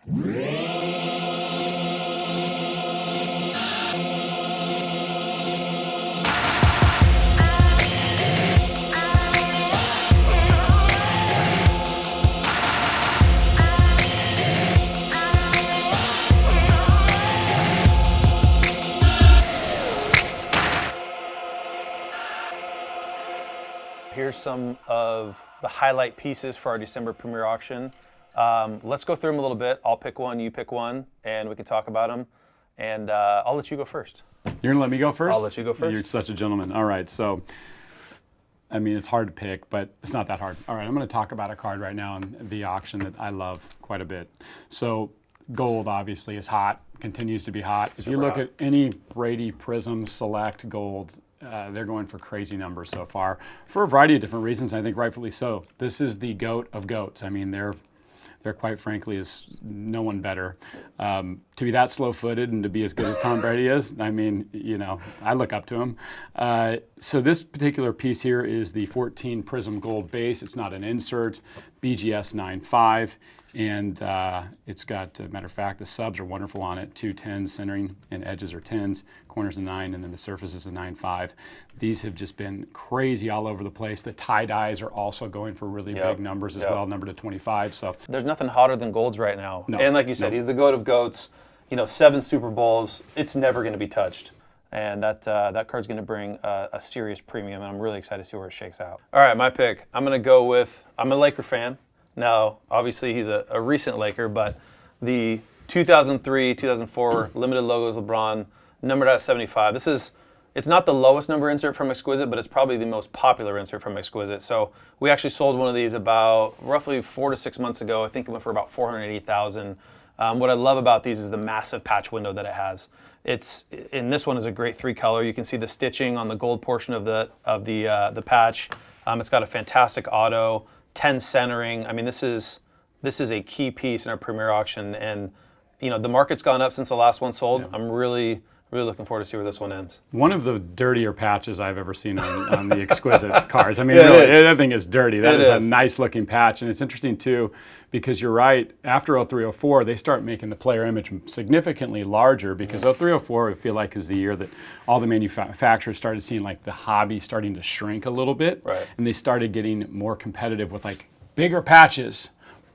Here's some of the highlight pieces for our December Premier Auction. Let's go through them a little bit. I'll pick one, you pick one, and we can talk about them. And I'll let you go first. You're gonna let me go first? I'll let you go first. You're such a gentleman. All right, so, I mean, it's hard to pick, but it's not that hard. All right, I'm gonna talk about a card right now in the auction that I love quite a bit. So, gold obviously is hot, continues to be hot. If you look at any Brady Prizm Select Gold, they're going for crazy numbers so far for a variety of different reasons. I think rightfully so. This is the GOAT of GOATs. I mean, they're quite frankly is no one better. To be that slow-footed and to be as good as Tom Brady is, I mean, you know, I look up to him. So this particular piece here is the 14 Prizm Gold base. It's not an insert, BGS 9.5. And it's got, matter of fact, the subs are wonderful on it. 2 10s, centering and edges are 10s, corners a 9, and then the surface is a 9.5. These have just been crazy all over the place. The tie-dyes are also going for really big numbers as well, number to 25. So there's nothing hotter than golds right now. No, and like you said, he's the GOAT of GOATs. You know, 7 Super Bowls. It's never going to be touched. And that card's going to bring a serious premium, and I'm really excited to see where it shakes out. All right, my pick. I'm going to go with, I'm a Laker fan. Now, obviously, he's a recent Laker, but the 2003, 2004 limited logos LeBron, numbered out of 75. It's not the lowest number insert from Exquisite, but it's probably the most popular insert from Exquisite. So we actually sold one of these about roughly 4 to 6 months ago. I think it went for about $480,000. What I love about these is the massive patch window that it has. And this one is a great 3-color. You can see the stitching on the gold portion of the patch. It's got a fantastic auto. 10 centering. I mean, this is a key piece in our Premier Auction, and you know the market's gone up since the last one sold. I'm really looking forward to see where this one ends. One of the dirtier patches I've ever seen on the Exquisite cards. I mean, really, that thing is dirty. That is a nice looking patch, and it's interesting too because you're right. After 0304, they start making the player image significantly larger because 0304 I feel like is the year that all the manufacturers started seeing like the hobby starting to shrink a little bit, and they started getting more competitive with like bigger patches,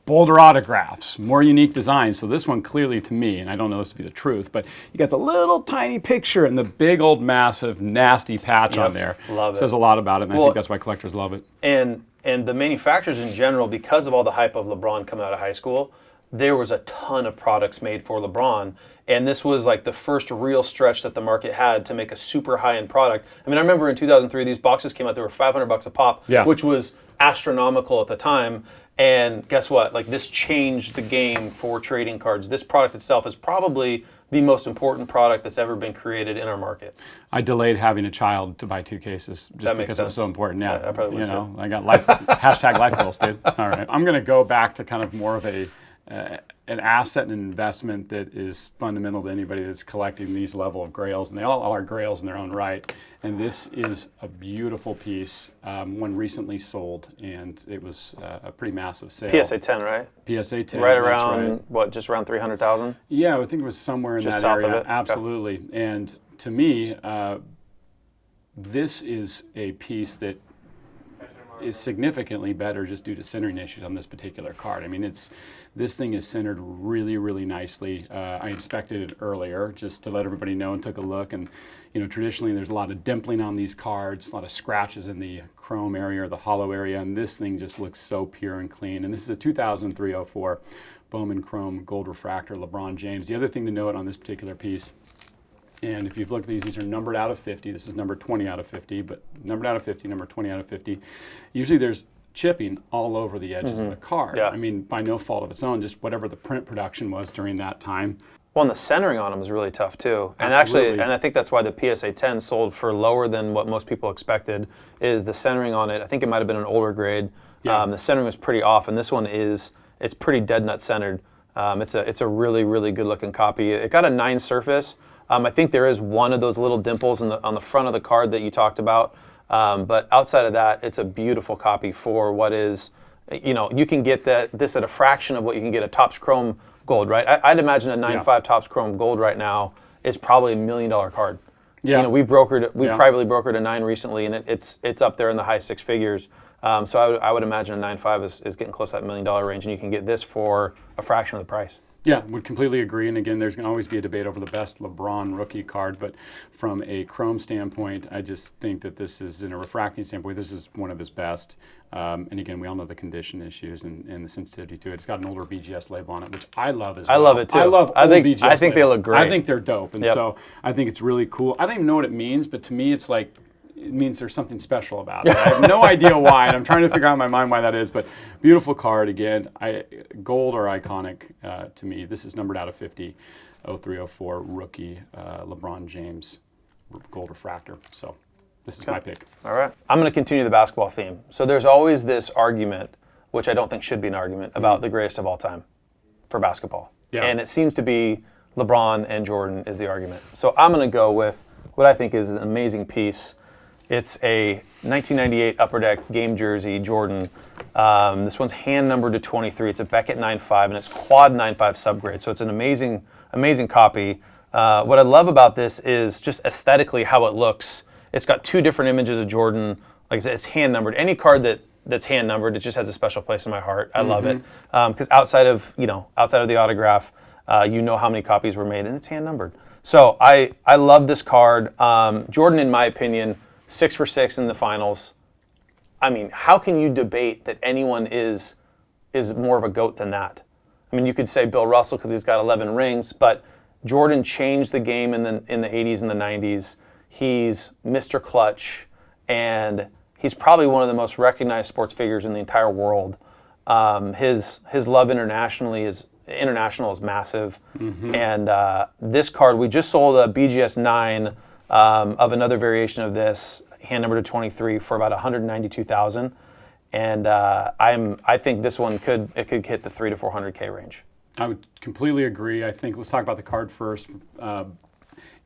bolder autographs, more unique designs. So this one clearly to me, and I don't know this to be the truth, but you got the little tiny picture and the big old massive nasty patch on there. Love it. Says a lot about it, and I think that's why collectors love it. And the manufacturers in general, because of all the hype of LeBron coming out of high school, there was a ton of products made for LeBron. And this was like the first real stretch that the market had to make a super high-end product. I mean, I remember in 2003, these boxes came out, they were $500 a pop, which was astronomical at the time. And guess what? Like, this changed the game for trading cards. This product itself is probably the most important product that's ever been created in our market. I delayed having a child to buy 2 cases just because it was so important. Yeah, I probably would too. I got hashtag life goals, dude. All right, I'm going to go back to kind of more of an asset and investment that is fundamental to anybody that's collecting these level of grails, and they all are grails in their own right. And this is a beautiful piece, one recently sold, and it was a pretty massive sale. PSA 10, right? PSA 10. Right around, what, just around 300,000? Yeah, I think it was somewhere in just that south area. Of it? Absolutely. Okay. And to me, this is a piece that is significantly better just due to centering issues on this particular card. I mean, this thing is centered really, really nicely. I inspected it earlier just to let everybody know and took a look. And you know, traditionally there's a lot of dimpling on these cards, a lot of scratches in the chrome area or the hollow area, and this thing just looks so pure and clean. And this is a 2003-04 Bowman Chrome gold refractor LeBron James. The other thing to note on this particular piece, and if you've looked at these are numbered out of 50. This is number 20 out of 50, but numbered out of 50, number 20 out of 50. Usually there's chipping all over the edges of the card. I mean, by no fault of its own, just whatever the print production was during that time. Well, and the centering on them is really tough too. And actually, and I think that's why the PSA 10 sold for lower than what most people expected, is the centering on it. I think it might have been an older grade. The centering was pretty off, and this one it's pretty dead nut centered. It's a really, really good looking copy. It got a 9 surface. I think there is one of those little dimples on the front of the card that you talked about. But outside of that, it's a beautiful copy for what is, you know, you can get this at a fraction of what you can get a Topps Chrome Gold, right? I'd imagine a 9.5 Topps Chrome Gold right now is probably $1 million card. Yeah. You know, we've privately brokered a 9 recently, and it's up there in the high 6 figures. So I would imagine a 9.5 is getting close to that $1 million range, and you can get this for a fraction of the price. Yeah, would completely agree. And again, there's going to always be a debate over the best LeBron rookie card. But from a Chrome standpoint, I just think that this is, in a refracting standpoint, this is one of his best. And again, we all know the condition issues and the sensitivity to it. It's got an older BGS label on it, which I love as well. I love it too. I love old BGS I think labels. they look great. I think they're dope. And so I think it's really cool. I don't even know what it means, but to me, it's like, it means there's something special about it. I have no idea why, and I'm trying to figure out in my mind why that is, but beautiful card again. Gold are iconic to me. This is numbered out of 50, 0304 rookie LeBron James gold refractor. So this is my pick. All right. I'm going to continue the basketball theme. So there's always this argument, which I don't think should be an argument, about the greatest of all time for basketball. Yeah. And it seems to be LeBron and Jordan is the argument. So I'm going to go with what I think is an amazing piece. It's a 1998 Upper Deck game jersey, Jordan. This one's hand numbered to 23. It's a Beckett 9.5, and it's quad 9.5 subgrade. So it's an amazing, amazing copy. What I love about this is just aesthetically how it looks. It's got 2 different images of Jordan. Like I said, it's hand numbered. Any card that's hand numbered, it just has a special place in my heart. I love it because outside of the autograph, you know how many copies were made, and it's hand numbered. So I love this card. Jordan, in my opinion, 6 for 6 in the finals. I mean, how can you debate that anyone is more of a GOAT than that? I mean, you could say Bill Russell because he's got 11 rings, but Jordan changed the game in the 80s and the 90s. He's Mr. Clutch, and he's probably one of the most recognized sports figures in the entire world. His love international is massive, and this card, we just sold a BGS 9 of another variation of this, hand number to 23, for about $192,000, and I think this one could hit the $300,000 to $400,000 range. I would completely agree. I think let's talk about the card first.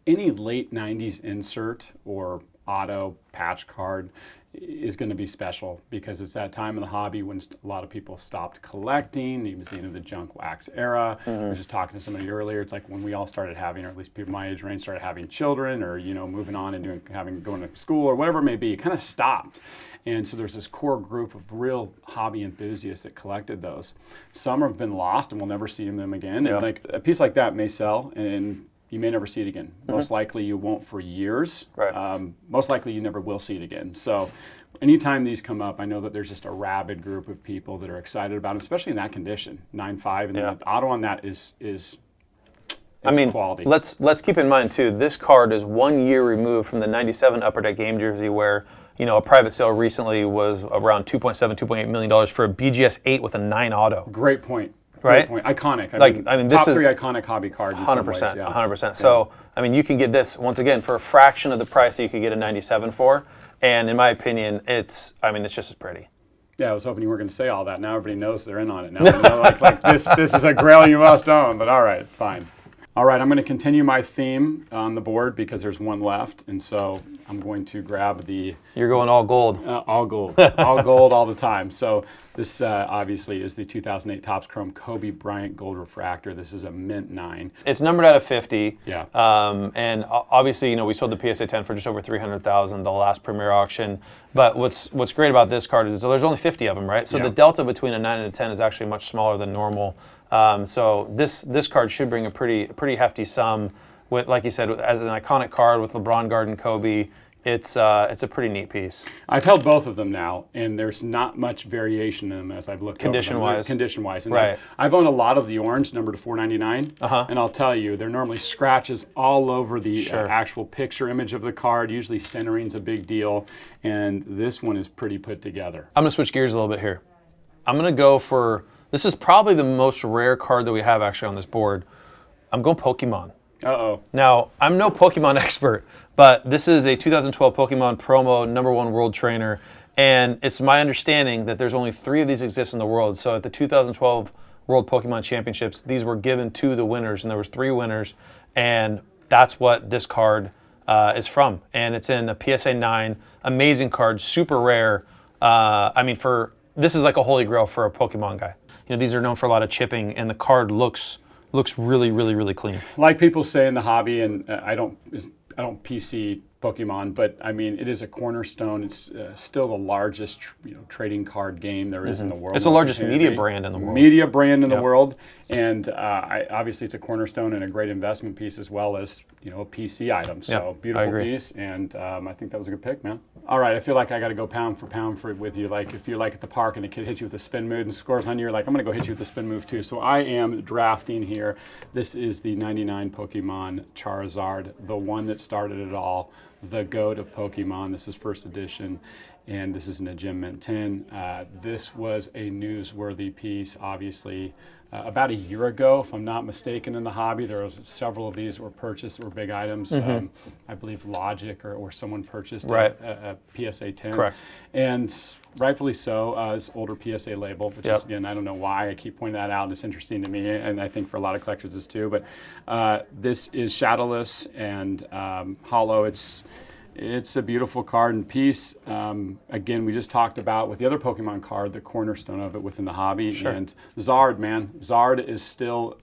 Any late 90s insert or auto patch card is going to be special because it's that time in the hobby when a lot of people stopped collecting. It was the end of the junk wax era. I was just talking to somebody earlier. It's like when we all started having, or at least people my age range started having children, or moving on and going to school or whatever it may be. It kind of stopped. And so there's this core group of real hobby enthusiasts that collected those. Some have been lost and we'll never see them again. And like a piece like that may sell and you may never see it again. Most likely you won't for years. Right. Most likely you never will see it again. So anytime these come up, I know that there's just a rabid group of people that are excited about them, especially in that condition. 9.5 and the auto on that is quality. Let's keep in mind too, this card is 1 year removed from the 97 Upper Deck game jersey where a private sale recently was around $2.7, $2.8 million for a BGS 8 with a 9 auto. Great point. Right? Iconic. This top is 3 iconic hobby cards. 100%. 100%. So, you can get this once again for a fraction of the price that you could get a 97 for, and in my opinion, it's just as pretty. Yeah, I was hoping you weren't going to say all that. Now everybody knows they're in on it. Now they know, like this is a grail you must own. But all right, fine. All right, I'm going to continue my theme on the board because there's one left, and so I'm going to grab the... You're going all gold. All gold. All gold all the time. So this obviously is the 2008 Topps Chrome Kobe Bryant Gold Refractor. This is a mint 9. It's numbered out of 50. Yeah. And obviously, we sold the PSA 10 for just over $300,000 the last Premier Auction. But what's great about this card is there's only 50 of them, right? So the delta between a 9 and a 10 is actually much smaller than normal. So this card should bring a pretty hefty sum. With, like you said, as an iconic card with LeBron guarding Kobe, it's a pretty neat piece. I've held both of them now, and there's not much variation in them as I've looked condition-wise. Condition-wise, and right. I've owned a lot of the orange, numbered to $499, and I'll tell you, they're normally scratches all over the actual picture image of the card. Usually centering's a big deal, and this one is pretty put together. I'm gonna switch gears a little bit here. I'm gonna go for. This is probably the most rare card that we have actually on this board. I'm going Pokemon. Uh-oh. Now, I'm no Pokemon expert, but this is a 2012 Pokemon promo #1 world trainer, and it's my understanding that there's only 3 of these exist in the world. So at the 2012 World Pokemon Championships, these were given to the winners, and there was 3 winners, and that's what this card is from. And it's in a PSA 9, amazing card, super rare. This is like a holy grail for a Pokemon guy. These are known for a lot of chipping, and the card looks Looks really, really, really clean. Like people say in the hobby, and I don't PC Pokemon, but I mean, it is a cornerstone. It's still the largest, trading card game there is in the world. It's the largest media brand in the world. Media brand in the world, and obviously it's a cornerstone and a great investment piece as well as a PC item. So beautiful piece, and I think that was a good pick, man. All right, I feel like I got to go pound for pound with you. Like if you're like at the park and a kid hits you with a spin move and scores on you, you're like, I'm gonna go hit you with a spin move too. So I am drafting here. This is the 99 Pokémon Charizard, the one that started it all. The GOAT of Pokemon. This is first edition, and this is in a Gem Mint 10. This was a newsworthy piece, obviously. About a year ago, if I'm not mistaken, in the hobby, there was several of these that were purchased that were big items. I believe Logic or someone purchased a PSA 10. Correct. And rightfully so, this older PSA label, which is, again, I don't know why I keep pointing that out. It's interesting to me, and I think for a lot of collectors is too. But this is shadowless and hollow. It's a beautiful card and piece. Again, we just talked about with the other Pokemon card, the cornerstone of it within the hobby. Sure. And Zard, man. Zard is still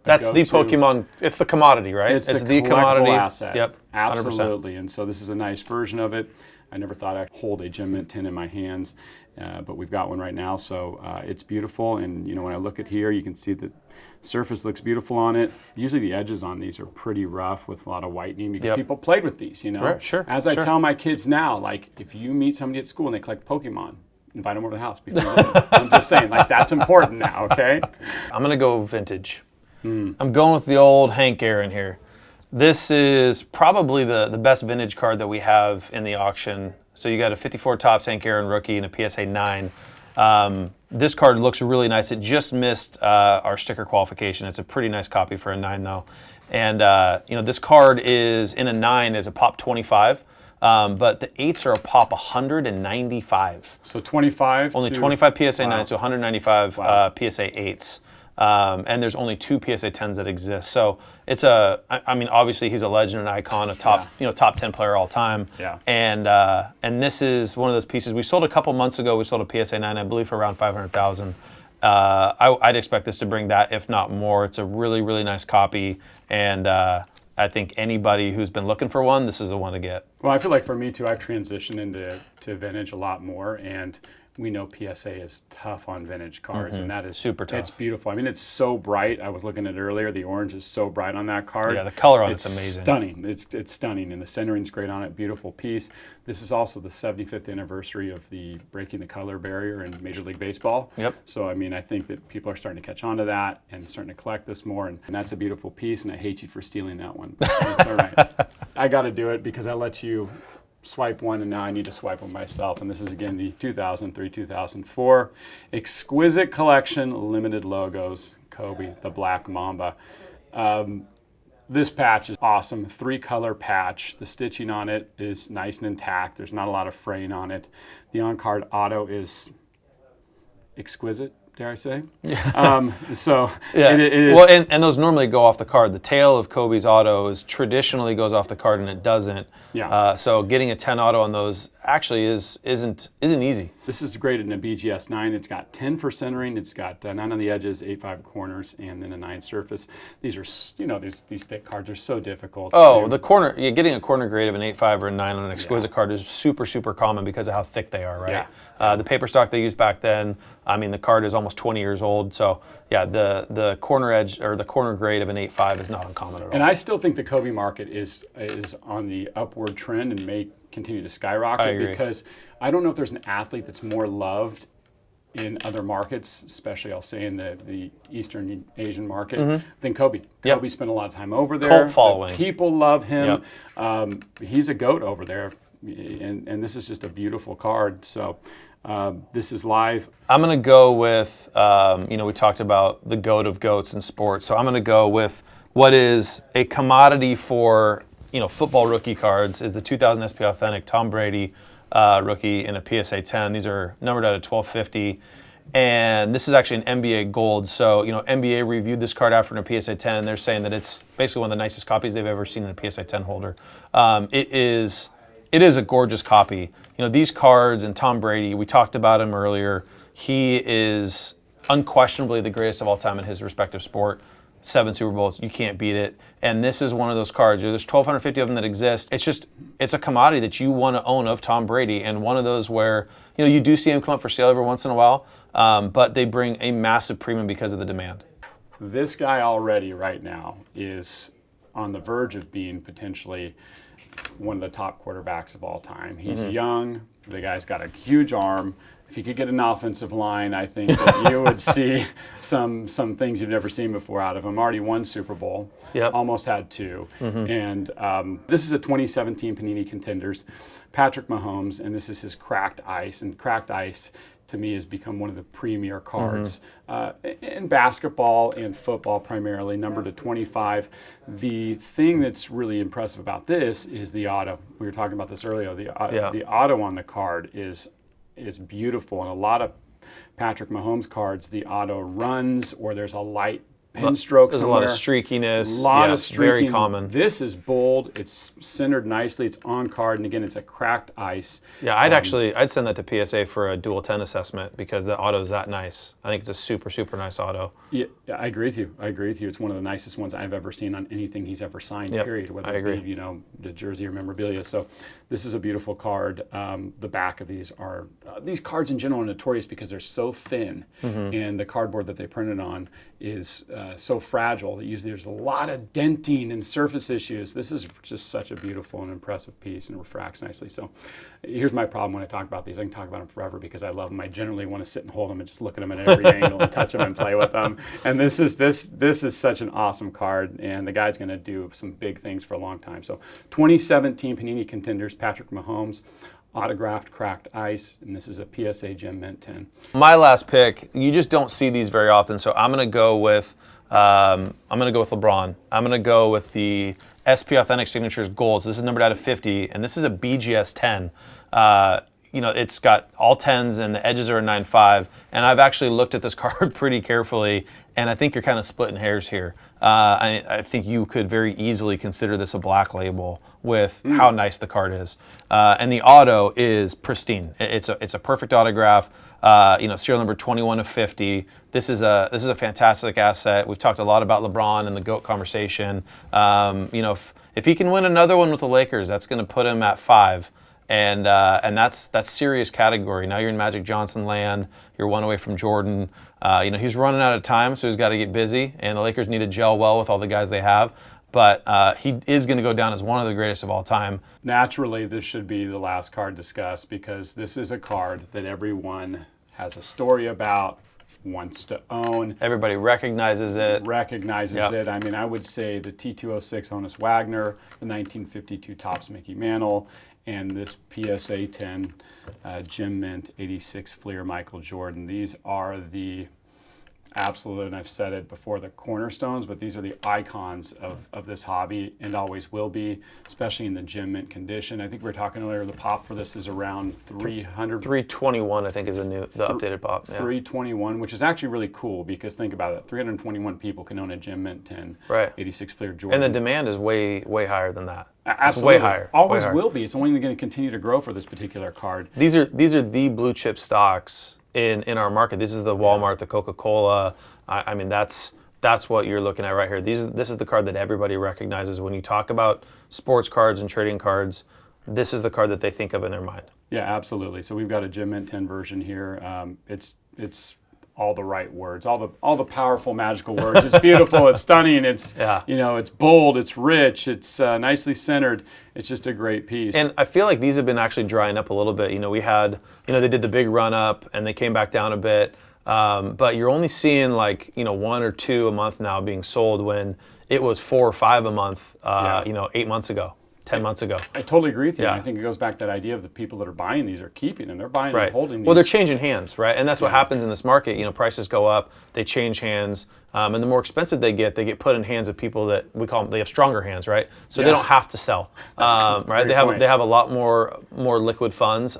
that's the Pokemon. It's the commodity, right? It's the commodity asset. Yep. 100%. Absolutely. And so this is a nice version of it. I never thought I'd hold a Gem Mint 10 in my hands, but we've got one right now. So it's beautiful. And when I look at here, you can see that surface looks beautiful on it. Usually the edges on these are pretty rough with a lot of whitening because people played with these, Right, sure. As I tell my kids now, like if you meet somebody at school and they collect Pokemon, invite them over to the house. I'm just saying, like that's important now, okay? I'm gonna go vintage. I'm going with the old Hank Aaron here. This is probably the best vintage card that we have in the auction. So you got a 54 Topps Hank Aaron rookie and a PSA 9. This card looks really nice. It just missed our sticker qualification. It's a pretty nice copy for a 9 though. And this card is in a 9 is a pop 25, but the 8s are a pop 195. So 25? Only 25 PSA 9s, so 195 PSA 8s. And there's only 2 PSA 10s that exist. So it's I mean, obviously he's a legend, an icon, a top, top 10 player all time. Yeah. And this is one of those pieces we sold a couple months ago. We sold a PSA 9, I believe, for around 500,000. I'd expect this to bring that, if not more. It's a really, really nice copy, and I think anybody who's been looking for one, this is the one to get. Well, I feel like for me too, I've transitioned into vintage a lot more, and we know PSA is tough on vintage cards, and that is super tough. It's beautiful. I mean, it's so bright. I was looking at it earlier. The orange is so bright on that card. Yeah, the color on it's amazing. Stunning. It's stunning, and the centering's great on it. Beautiful piece. This is also the 75th anniversary of the breaking the color barrier in Major League Baseball. Yep. So I mean, I think that people are starting to catch on to that and starting to collect this more, and that's a beautiful piece. And I hate you for stealing that one. It's all right. I got to do it because I let you swipe one, and now I need to swipe one myself. And this is again the 2003-2004 Exquisite Collection limited logos Kobe, the Black Mamba. This patch is awesome. 3-color patch. The stitching on it is nice and intact. There's not a lot of fraying on it. The on-card auto is exquisite, dare I say? Yeah. It is. Well, and those normally go off the card. The tail of Kobe's autos traditionally goes off the card, and it doesn't. Yeah. So getting a 10 auto on those actually isn't easy. This is graded in a BGS 9. It's got 10 for centering. It's got 9 on the edges, 8-5 corners, and then a 9 surface. These are, these thick cards are so difficult. The corner, getting a corner grade of an 8-5 or a 9 on an exquisite card is super, super common because of how thick they are, right? Yeah. The paper stock they used back then, I mean, the card is almost 20 years old. So yeah, the corner edge or the corner grade of an 8-5 is not uncommon at all. And I still think the Kobe market is on the upward trend and may continue to skyrocket, because I don't know if there's an athlete that's more loved in other markets, especially I'll say in the Eastern Asian market, than Kobe. Kobe spent a lot of time over there. Cult following. The people love him. He's a GOAT over there, and this is just a beautiful card. So this is live. I'm going to go with, we talked about the GOAT of GOATs in sports, so I'm going to go with what is a commodity for football rookie cards is the 2000 SP Authentic Tom Brady rookie in a PSA 10. These are numbered out of 1250. And this is actually an NBA gold. So, NBA reviewed this card after in a PSA 10, and they're saying that it's basically one of the nicest copies they've ever seen in a PSA 10 holder. It is a gorgeous copy. These cards and Tom Brady, we talked about him earlier. He is unquestionably the greatest of all time in his respective sport. 7 Super Bowls. You can't beat it. And this is one of those cards. There's 1,250 of them that exist. It's a commodity that you want to own of Tom Brady, and one of those where you do see him come up for sale every once in a while, but they bring a massive premium because of the demand. This guy already right now is on the verge of being potentially one of the top quarterbacks of all time. He's young. The guy's got a huge arm. If he could get an offensive line, I think that you would see some things you've never seen before out of him. Already won Super Bowl, almost had 2. And this is a 2017 Panini Contenders, Patrick Mahomes, and this is his Cracked Ice. And Cracked Ice, to me, has become one of the premier cards in basketball and football primarily, numbered to 25. The thing that's really impressive about this is the auto. We were talking about this earlier. The auto on the card is beautiful. And a lot of Patrick Mahomes cards, the auto runs or there's a light pin stroke There's somewhere. a lot of streakiness. A lot of streaking. Very common. This is bold. It's centered nicely. It's on card. And again, it's a Cracked Ice. Yeah, I'd send that to PSA for a dual 10 assessment because the auto is that nice. I think it's a super, super nice auto. Yeah, I agree with you. It's one of the nicest ones I've ever seen on anything he's ever signed, period. Whether it be, the jersey or memorabilia. So this is a beautiful card. The back of these are, these cards in general are notorious because they're so thin and the cardboard that they printed on is so fragile that usually there's a lot of denting and surface issues. This is just such a beautiful and impressive piece and refracts nicely. So here's my problem when I talk about these. I can talk about them forever because I love them. I generally want to sit and hold them and just look at them at every angle and touch them and play with them. And this is such an awesome card, and the guy's going to do some big things for a long time. So 2017 Panini Contenders, Patrick Mahomes, autographed Cracked Ice, and this is a PSA Gem Mint 10. My last pick, you just don't see these very often, so I'm going to go with LeBron. I'm going to go with the SP Authentic Signatures Golds. This is numbered out of 50, and this is a BGS 10. It's got all 10s and the edges are a 9.5. And I've actually looked at this card pretty carefully, and I think you're kind of splitting hairs here. I think you could very easily consider this a black label with how nice the card is. And the auto is pristine. It's a perfect autograph. Serial number 21 of 50. This is a fantastic asset. We've talked a lot about LeBron and the GOAT conversation. If he can win another one with the Lakers, that's going to put him at 5. And that's serious category. Now you're in Magic Johnson land. You're one away from Jordan. He's running out of time, so he's got to get busy. And the Lakers need to gel well with all the guys they have. But he is going to go down as one of the greatest of all time. Naturally, this should be the last card discussed because this is a card that everyone has a story about, wants to own. Everybody recognizes it. It. I mean, I would say the T206 Honus Wagner, the 1952 Topps Mickey Mantle, and this PSA 10 Gem Mint 86 Fleer Michael Jordan. These are the absolute, and I've said it before, the cornerstones, but these are the icons of this hobby and always will be, especially in the Gem Mint condition. I think we were talking earlier, the pop for this is around 300. 321, I think, is the updated pop. Yeah. 321, which is actually really cool because think about it, 321 people can own a Gem Mint 10, 86 Fleer Jordan. And the demand is way higher than that. Absolutely. It's way higher. Always will be. It's only going to continue to grow for this particular card. These are the blue chip stocks in our market. This is the Walmart, the Coca-Cola. I mean, that's what you're looking at right here. This is the card that everybody recognizes when you talk about sports cards and trading cards. This is the card that they think of in their mind. Yeah, absolutely. So we've got a Gem Mint 10 version here. It's all the right words, all the powerful, magical words. It's beautiful, it's stunning, it's it's bold, it's rich, it's nicely centered. It's just a great piece. And I feel like these have been actually drying up a little bit. We had, they did the big run up and they came back down a bit. But you're only seeing 1 or 2 a month now being sold when it was 4 or 5 a month, 8 months ago. 10 months ago. I totally agree with you. Yeah. I think it goes back to that idea of the people that are buying these are keeping them. They're buying and holding these. Well, they're changing hands, right? And that's what happens in this market. Prices go up, they change hands, and the more expensive they get put in hands of people that we call them, they have stronger hands, right? So they don't have to sell, right? They have a lot more liquid funds.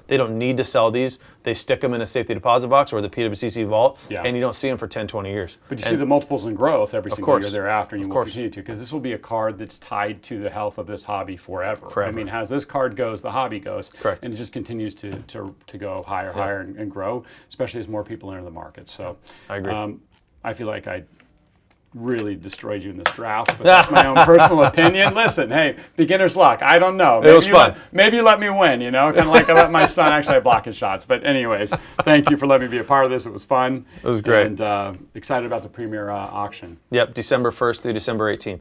They don't need to sell these. They stick them in a safety deposit box or the PWCC vault, and you don't see them for 10, 20 years. But you see the multiples in growth every single year thereafter, and you will continue to, because this will be a card that's tied to the health of this hobby forever. I mean, as this card goes, the hobby goes, and it just continues to go higher and grow, especially as more people enter the market. So I agree. I feel like I really destroyed you in this draft, but that's my own personal opinion. Listen, hey, beginner's luck. I don't know. It was fun. Maybe you let me win, you know, kind of like I let my son actually block his shots. But anyways, thank you for letting me be a part of this. It was fun. It was great. And excited about the Premier auction. Yep, December 1st through December 18th.